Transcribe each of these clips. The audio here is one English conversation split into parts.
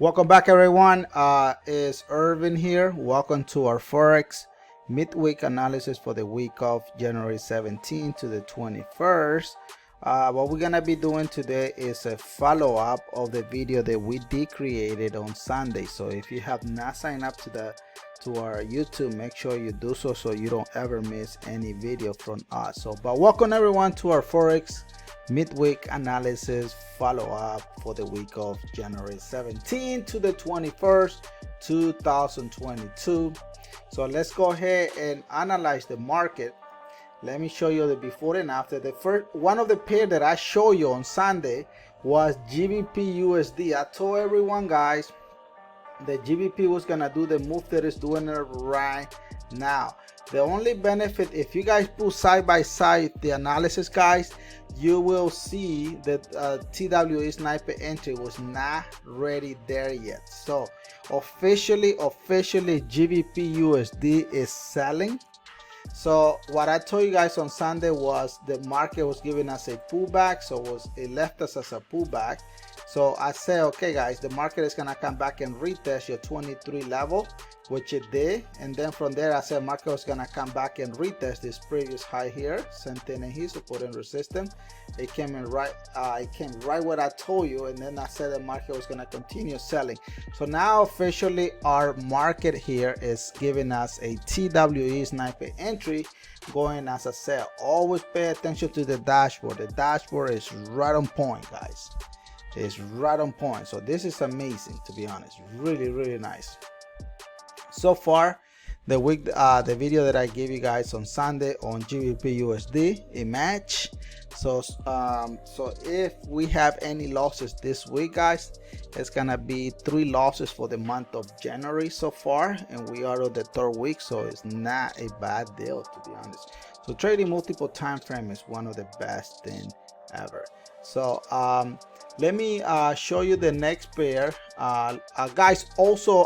Welcome back, everyone. It's Irvin here. Welcome to our Forex midweek analysis for the week of January 17th to the 21st. What we're gonna be doing today is a follow-up of the video that we did created on Sunday. So if you have not signed up to our YouTube, make sure you do so you don't ever miss any video from us. But welcome everyone to our Forex midweek analysis follow-up for the week of January 17th to the 21st 2022. So let's go ahead and analyze the market. Let me show you the before and after. The first one of the pair that I showed you on Sunday was GBP USD. I told everyone, guys, the GBP was gonna do the move that is doing it right now. The only benefit, if you guys put side by side the analysis, guys, you will see that TWE sniper entry was not ready there yet. So officially GBP USD is selling. So what I told you guys on Sunday was the market was giving us a pullback, so it left us as a pullback. So I said, okay guys, the market is gonna come back and retest your 23 level, which it did. And then from there I said market was gonna come back and retest this previous high here, same thing in here, support and resistance. It came in right, it came right what I told you, and then I said the market was gonna continue selling. So now officially our market here is giving us a TWE sniper entry going as a sell. Always pay attention to the dashboard. The dashboard is right on point, guys. It's right on point. So this is amazing, to be honest. Really nice. So far the week, the video that I gave you guys on Sunday on GBP USD, a match. So if we have any losses this week, guys, it's gonna be 3 losses for the month of January so far, and we are on the 3rd week, so it's not a bad deal, to be honest. So trading multiple time frame is one of the best thing ever. So let me show you the next pair, guys. Also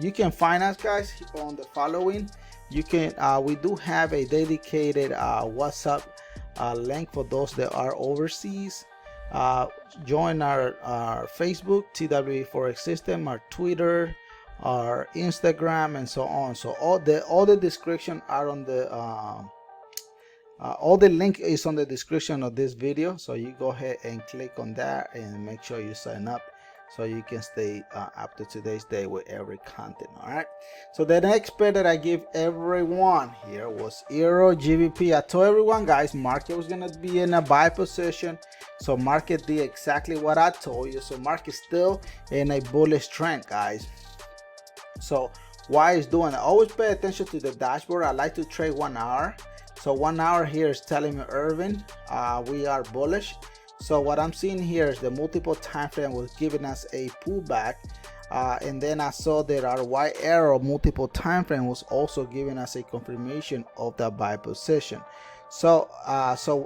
you can find us, guys, on the following. You can we do have a dedicated WhatsApp link for those that are overseas. Join our Facebook TWE Forex System, our Twitter, our Instagram, and so on. So all the description are on the all the link is on the description of this video, so you go ahead and click on that and make sure you sign up so you can stay up to today's day with every content. All right, so the next pair that I give everyone here was Euro GBP. I told everyone, guys, market was gonna be in a buy position, so market did exactly what I told you. So market still in a bullish trend, guys. So why is doing it? Always pay attention to the dashboard. I like to trade 1 hour. So 1 hour here is telling me, Irvin, we are bullish. So what I'm seeing here is the multiple time frame was giving us a pullback, and then I saw that our white arrow multiple time frame was also giving us a confirmation of the buy position. So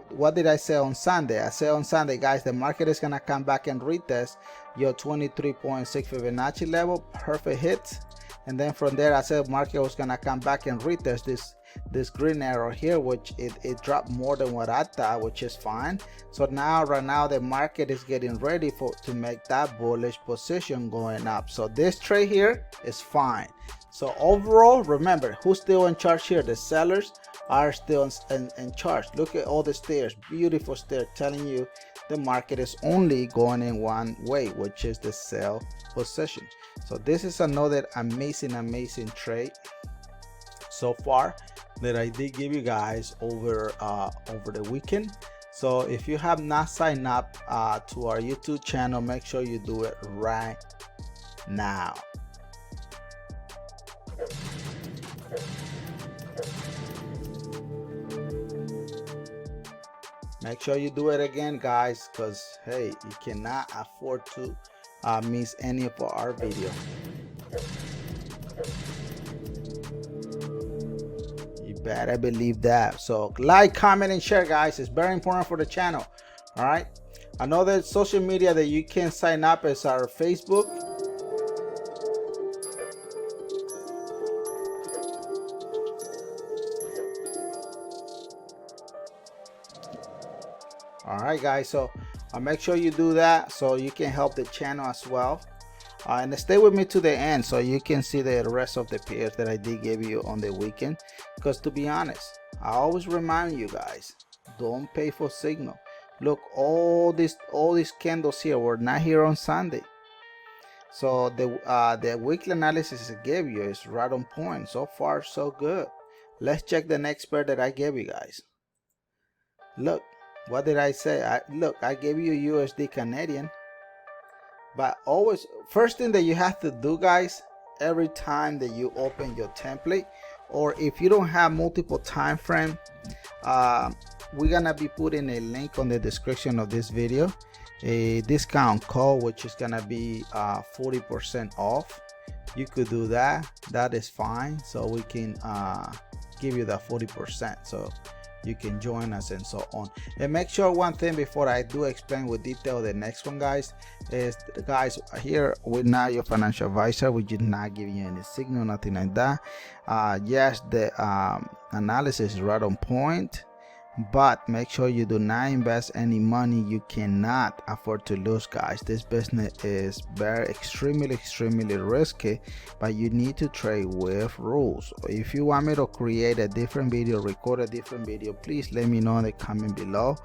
what did I say on Sunday? I said on Sunday, guys, the market is gonna come back and retest your 23.6 Fibonacci level, perfect hit. And then from there I said market was gonna come back and retest this green arrow here, which it dropped more than what I thought, which is fine. So now right now the market is getting ready to make that bullish position going up. So this trade here is fine. So overall, remember, who's still in charge here? The sellers are still in charge. Look at all the stairs, beautiful stairs, telling you the market is only going in one way, which is the sell position. So this is another amazing trade so far that I did give you guys over the weekend. So if you have not signed up to our YouTube channel, make sure you do it right now. Make sure you do it again, guys, because hey, you cannot afford to miss any of our video. Better believe that. So like, comment, and share, guys. It's very important for the channel. All right, another social media that you can sign up is our Facebook. All right, guys, so make sure you do that so you can help the channel as well. And stay with me to the end so you can see the rest of the pairs that I did give you on the weekend. Because to be honest, I always remind you guys, don't pay for signal. Look, all these candles here were not here on Sunday. So the weekly analysis I gave you is right on point. So far, so good. Let's check the next pair that I gave you guys. Look, what did I say? I gave you USD Canadian. But always, first thing that you have to do, guys, every time that you open your template, or if you don't have multiple time frame, we're gonna be putting a link on the description of this video, a discount code which is gonna be 40% off. You could do that, that is fine. So we can give you that 40%, so you can join us and so on. And make sure one thing before I do explain with detail the next one, guys, is guys, here we're not your financial advisor. We did not give you any signal, nothing like that. Yes, the analysis is right on point, but make sure you do not invest any money you cannot afford to lose, guys. This business is very extremely risky, but you need to trade with rules. If you want me to create a different video, record a different video, please let me know in the comment below.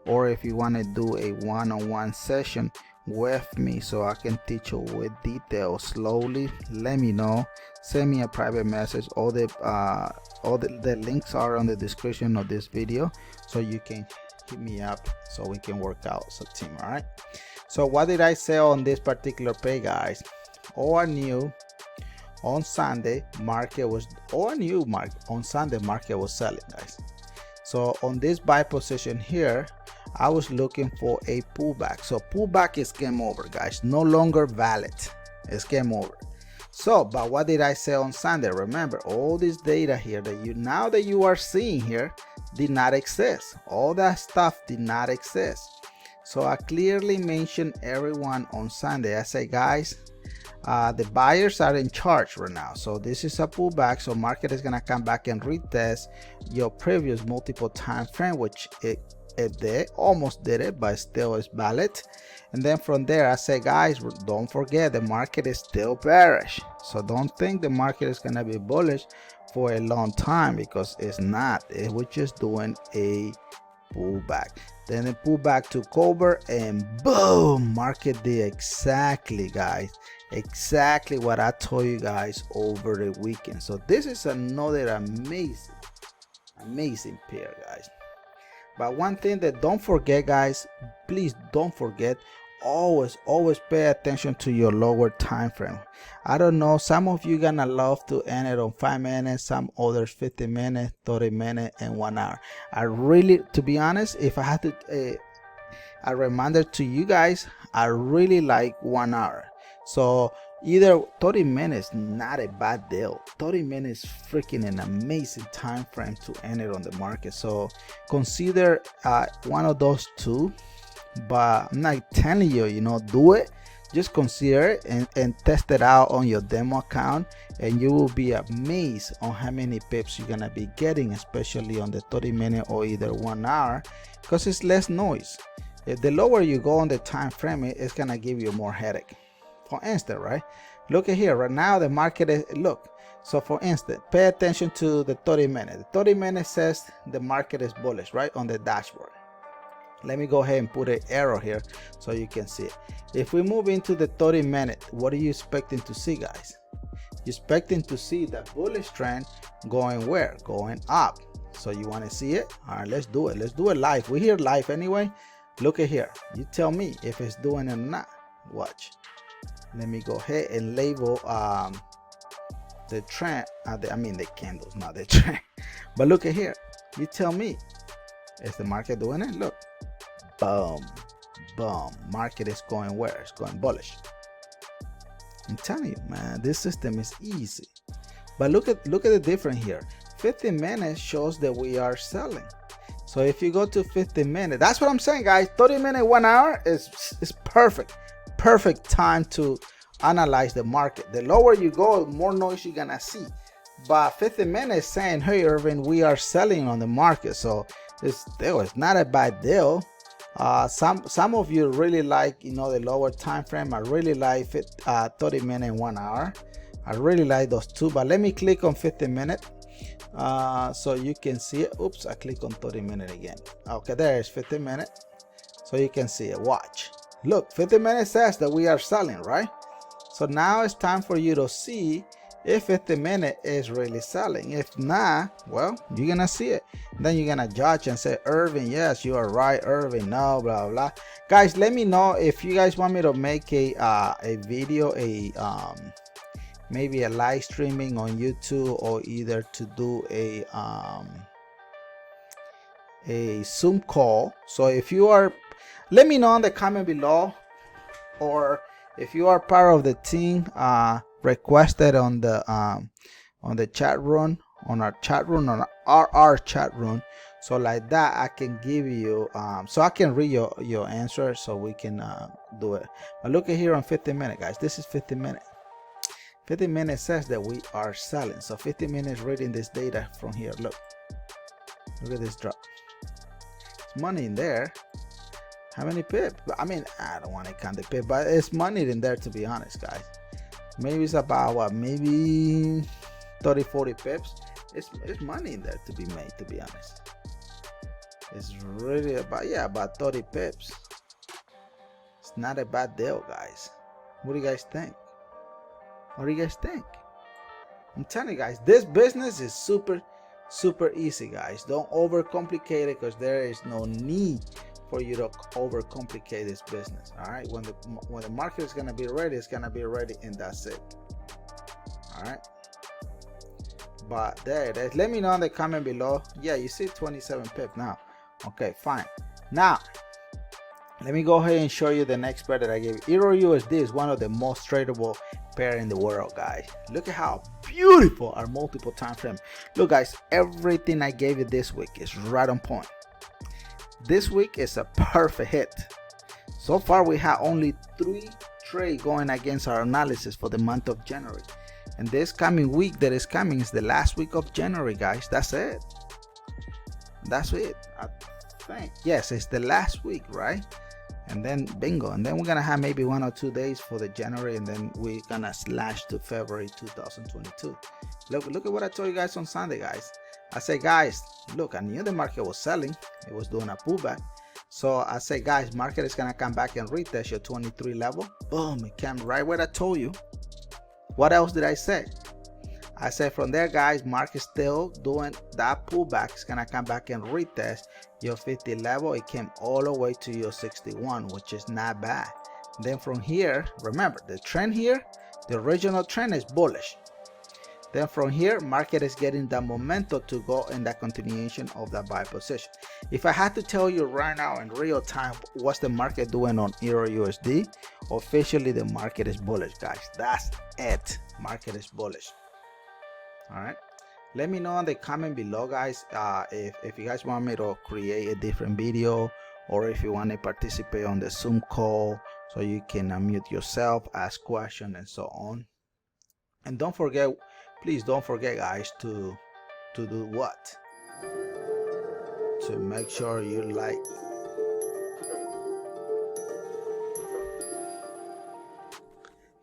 Or if you want to do a one-on-one session with me so I can teach you with detail slowly, let me know. Send me a private message. All the links are on the description of this video, so you can hit me up so we can work out as a team. All right, so what did I say on this particular pay, guys? Or new on Sunday market was on Sunday market was selling, guys. So on this buy position here, I was looking for a pullback. So pullback is game over, guys, no longer valid. It's game over. So, but what did I say on Sunday? Remember, all this data here that you are seeing here did not exist. All that stuff did not exist. So I clearly mentioned everyone on Sunday. I say, guys, the buyers are in charge right now. So this is a pullback. So market is gonna come back and retest your previous multiple time frame, which they almost did it, but still is valid. And then from there, I say, guys, don't forget the market is still bearish. So don't think the market is gonna be bullish for a long time, because it's not. We're just doing a pullback. Then the pullback took over, and boom, market did exactly, guys, exactly what I told you guys over the weekend. So this is another amazing pair, guys. But one thing that don't forget, guys, please don't forget, always pay attention to your lower time frame. I don't know, some of you gonna love to end it on 5 minutes, some others 50 minutes, 30 minutes, and 1 hour. I really, to be honest, if I had to a reminder to you guys, I really like 1 hour. So either 30 minutes, not a bad deal. 30 minutes, freaking an amazing time frame to end it on the market. So consider one of those two, but I'm not telling you, do it. Just consider it and test it out on your demo account, and you will be amazed on how many pips you're gonna be getting, especially on the 30-minute or either 1 hour, because it's less noise. If the lower you go on the time frame, it's gonna give you more headache. For instance, right, look at here right now, the market is, look, so for instance, pay attention to the 30-minute. The 30-minute says the market is bullish, right, on the dashboard. Let me go ahead and put an arrow here so you can see it. If we move into the 30-minute, what are you expecting to see, guys? You're expecting to see the bullish trend going where? Going up. So you want to see it? All right, let's do it. Let's do it live. We're here live anyway. Look at here. You tell me if it's doing it or not. Watch. Let me go ahead and label the trend. The candles, not the trend. But look at here. You tell me. Is the market doing it? Look. Boom. Boom. Market is going where? It's going bullish. I'm telling you, man, this system is easy. But look at the difference here. 15 minutes shows that we are selling. So if you go to 15 minutes, that's what I'm saying, guys. 30 minutes, 1 hour is perfect. Perfect time to analyze the market. The lower you go, the more noise you're gonna see. But 15 minutes saying, hey, Irvin, we are selling on the market. So it's not a bad deal. Some of you really like, you know, the lower time frame. I really like 30 minute and 1 hour. I really like those two, but let me click on 50 minute so you can see it. Oops, I click on 30 minute again. Okay, there's 50 minute, so you can see it. Watch, look, 50 minutes says that we are selling, right? So now it's time for you to see if 50 minute is really selling. If not, well, you're gonna see it. Then you're gonna judge and say, Irvin, yes, you are right. Irvin, no, blah blah. Guys, let me know if you guys want me to make a video, maybe a live streaming on YouTube, or either to do a Zoom call. So if you are, let me know in the comment below, or if you are part of the team requested on the chat room, on our chat room, on our chat room, so like that I can give you so I can read your answer, so we can do it. But look at here on 50 minutes, guys. This is 50 minutes. 50 minutes says that we are selling. So 50 minutes reading this data from here. Look at this drop. It's money in there. How many pips? I mean, I don't want to count the pip, but it's money in there, to be honest, guys. Maybe it's about what, maybe 30-40 pips. It's money in there to be made, to be honest. It's really about 30 pips. It's not a bad deal, guys. What do you guys think? What do you guys think? I'm telling you guys, this business is super easy, guys. Don't overcomplicate it, because there is no need for you to overcomplicate this business. All right, when the market is going to be ready, it's going to be ready, and that's it. All right, but there it is. Let me know in the comment below. Yeah, you see 27 pip now. Okay, fine. Now let me go ahead and show you the next pair that I gave you. Eur USD is one of the most tradable pair in the world, guys. Look at how beautiful our multiple time frame. Look, guys, everything I gave you this week is right on point. This week is a perfect hit. So far we have only 3 trades going against our analysis for the month of January, and this coming week that is coming is the last week of January, guys. That's it. That's it. I think, yes, it's the last week, right? And then bingo, and then we're gonna have maybe 1 or 2 days for the January, and then we're gonna slash to February 2022. Look at what I told you guys on Sunday, guys. I say, guys, look, I knew the market was selling. It was doing a pullback. So I say, guys, market is gonna come back and retest your 23 level. Boom, it came right where I told you. What else did I say? I said from there, guys, market still doing that pullback. It's gonna come back and retest your 50 level. It came all the way to your 61, which is not bad. Then from here, remember the trend here, the original trend is bullish. Then from here, market is getting the momentum to go in that continuation of that buy position. If I had to tell you right now in real time what's the market doing on Eur USD, officially the market is bullish, guys. That's it. Market is bullish. All right, let me know in the comment below, guys, if you guys want me to create a different video, or if you want to participate on the Zoom call so you can unmute yourself, ask questions, and so on. And don't forget, please don't forget, guys, to do what? To make sure you like.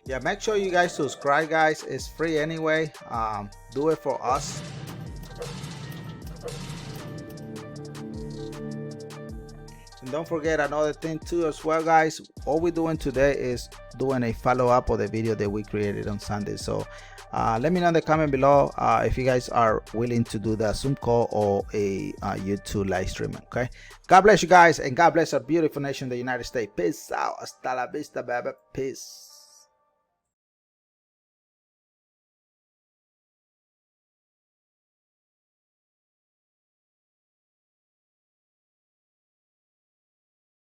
Yeah, make sure you guys subscribe, guys. It's free anyway. Do it for us. And don't forget another thing too as well, guys. All we're doing today is doing a follow-up of the video that we created on Sunday. So let me know in the comment below if you guys are willing to do the Zoom call or a YouTube live streaming. Okay, God bless you guys, and God bless our beautiful nation, the United States. Peace out. Hasta la vista, baby. Peace.